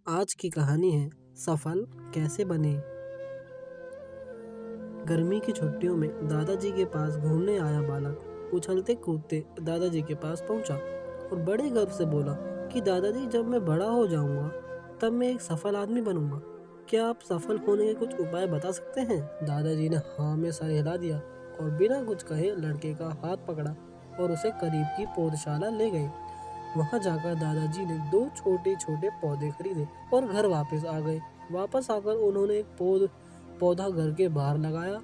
आज की कहानी है सफल कैसे बने। गर्मी की छुट्टियों में दादाजी के पास घूमने आया बालक उछलते कूदते दादाजी के पास पहुंचा और बड़े गर्व से बोला कि दादाजी, जब मैं बड़ा हो जाऊंगा तब मैं एक सफल आदमी बनूंगा। क्या आप सफल होने के कुछ उपाय बता सकते हैं? दादाजी ने हाँ में सर हिला दिया और बिना कुछ कहे लड़के का हाथ पकड़ा और उसे करीब की पौधशाला ले गए। वहां जाकर दादाजी ने 2 छोटे छोटे पौधे खरीदे और घर वापस आ गए। वापस आकर उन्होंने एक पौधा घर के बाहर लगाया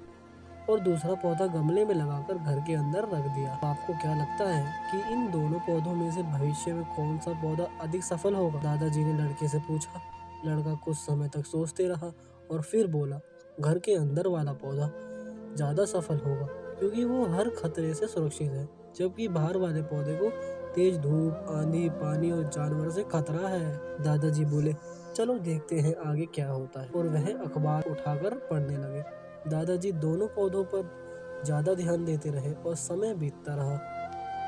और दूसरा पौधा गमले में लगाकर घर के अंदर रख दिया। आपको क्या लगता है कि इन दोनों पौधों में से भविष्य में कौन सा पौधा अधिक सफल होगा? दादाजी ने लड़के से पूछा। लड़का कुछ समय तक सोचते रहा और फिर बोला, घर के अंदर वाला पौधा ज्यादा सफल होगा क्योंकि वो हर खतरे से सुरक्षित है, जबकि बाहर वाले पौधे को तेज धूप, आंधी, पानी और जानवर से खतरा है। दादाजी बोले, चलो देखते हैं आगे क्या होता है। और वह अखबार उठाकर पढ़ने लगे। दादाजी दोनों पौधों पर ज्यादा ध्यान देते रहे और समय बीतता रहा।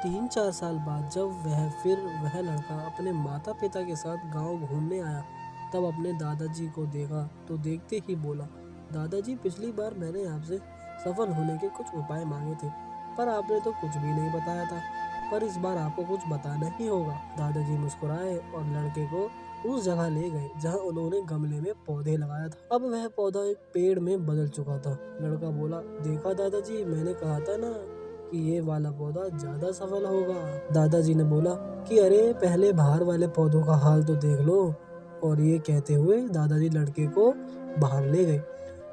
3-4 साल बाद जब वह लड़का अपने माता पिता के साथ गांव घूमने आया, तब अपने दादाजी को देखा तो देखते ही बोला, दादाजी, पिछली बार मैंने आपसे सफल होने के कुछ उपाय मांगे थे, पर आपने तो कुछ भी नहीं बताया था, पर इस बार आपको कुछ बताना ही होगा। दादाजी मुस्कुराए और लड़के को उस जगह ले गए जहां उन्होंने गमले में पौधे लगाया था। अब वह पौधा एक पेड़ में बदल चुका था। लड़का बोला, देखा दादाजी, मैंने कहा था ना कि ये वाला पौधा ज्यादा सफल होगा। दादाजी ने बोला कि अरे, पहले बाहर वाले पौधों का हाल तो देख लो। और ये कहते हुए दादाजी लड़के को बाहर ले गए।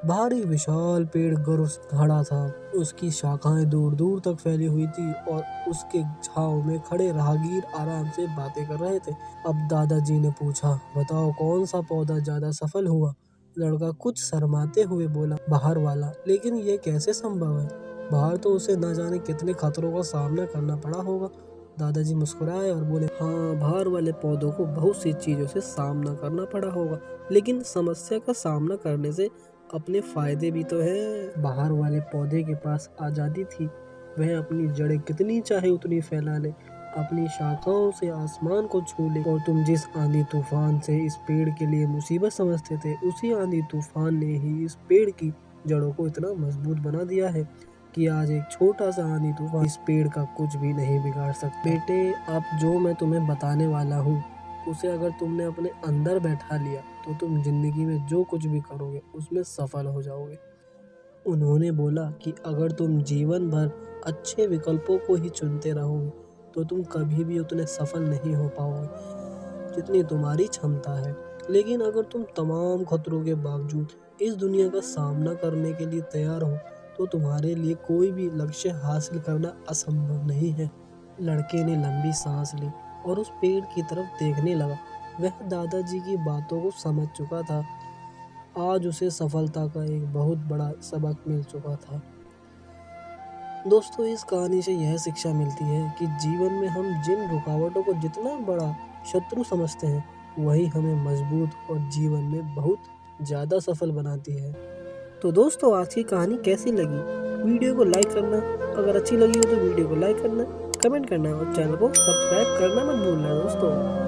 बाहर एक विशाल पेड़ खड़ा था। उसकी शाखाएं दूर दूर तक फैली हुई थी और उसके छांव में खड़े राहगीर आराम से बातें कर रहे थे। अब दादाजी ने पूछा, बताओ कौन सा पौधा ज्यादा सफल हुआ? लड़का कुछ शर्माते हुए बोला, बाहर वाला। लेकिन ये कैसे संभव है? बाहर तो उसे न जाने कितने खतरों का सामना करना पड़ा होगा। दादाजी मुस्कुराए और बोले, हाँ, बाहर वाले पौधों को बहुत सी चीजों से सामना करना पड़ा होगा, लेकिन समस्या का सामना करने से अपने फायदे भी तो हैं। बाहर वाले पौधे के पास आजादी थी। वह अपनी जड़ें कितनी चाहे उतनी फैला ले, अपनी शाखाओं से आसमान को छू ले। और तुम जिस आंधी तूफान से इस पेड़ के लिए मुसीबत समझते थे, उसी आंधी तूफान ने ही इस पेड़ की जड़ों को इतना मजबूत बना दिया है कि आज एक छोटा सा आंधी तूफान इस पेड़ का कुछ भी नहीं बिगाड़ सकता। बेटे, अब जो मैं तुम्हें बताने वाला हूँ, उसे अगर तुमने अपने अंदर बैठा लिया तो तुम जिंदगी में जो कुछ भी करोगे उसमें सफल हो जाओगे। उन्होंने बोला कि अगर तुम जीवन भर अच्छे विकल्पों को ही चुनते रहोगे तो तुम कभी भी उतने सफल नहीं हो पाओगे जितनी तुम्हारी क्षमता है। लेकिन अगर तुम तमाम खतरों के बावजूद इस दुनिया का सामना करने के लिए तैयार हो तो तुम्हारे लिए कोई भी लक्ष्य हासिल करना असंभव नहीं है। लड़के ने लंबी सांस ली और उस पेड़ की तरफ देखने लगा। वह दादाजी की बातों को समझ चुका था। आज उसे सफलता का एक बहुत बड़ा सबक मिल चुका था। दोस्तों, इस कहानी से यह शिक्षा मिलती है कि जीवन में हम जिन रुकावटों को जितना बड़ा शत्रु समझते हैं, वही हमें मजबूत और जीवन में बहुत ज़्यादा सफल बनाती है। तो दोस्तों, आज की कहानी कैसी लगी? वीडियो को लाइक करना, अगर अच्छी लगी हो तो वीडियो को लाइक करना, कमेंट करना और चैनल को सब्सक्राइब करना मत भूलना दोस्तों।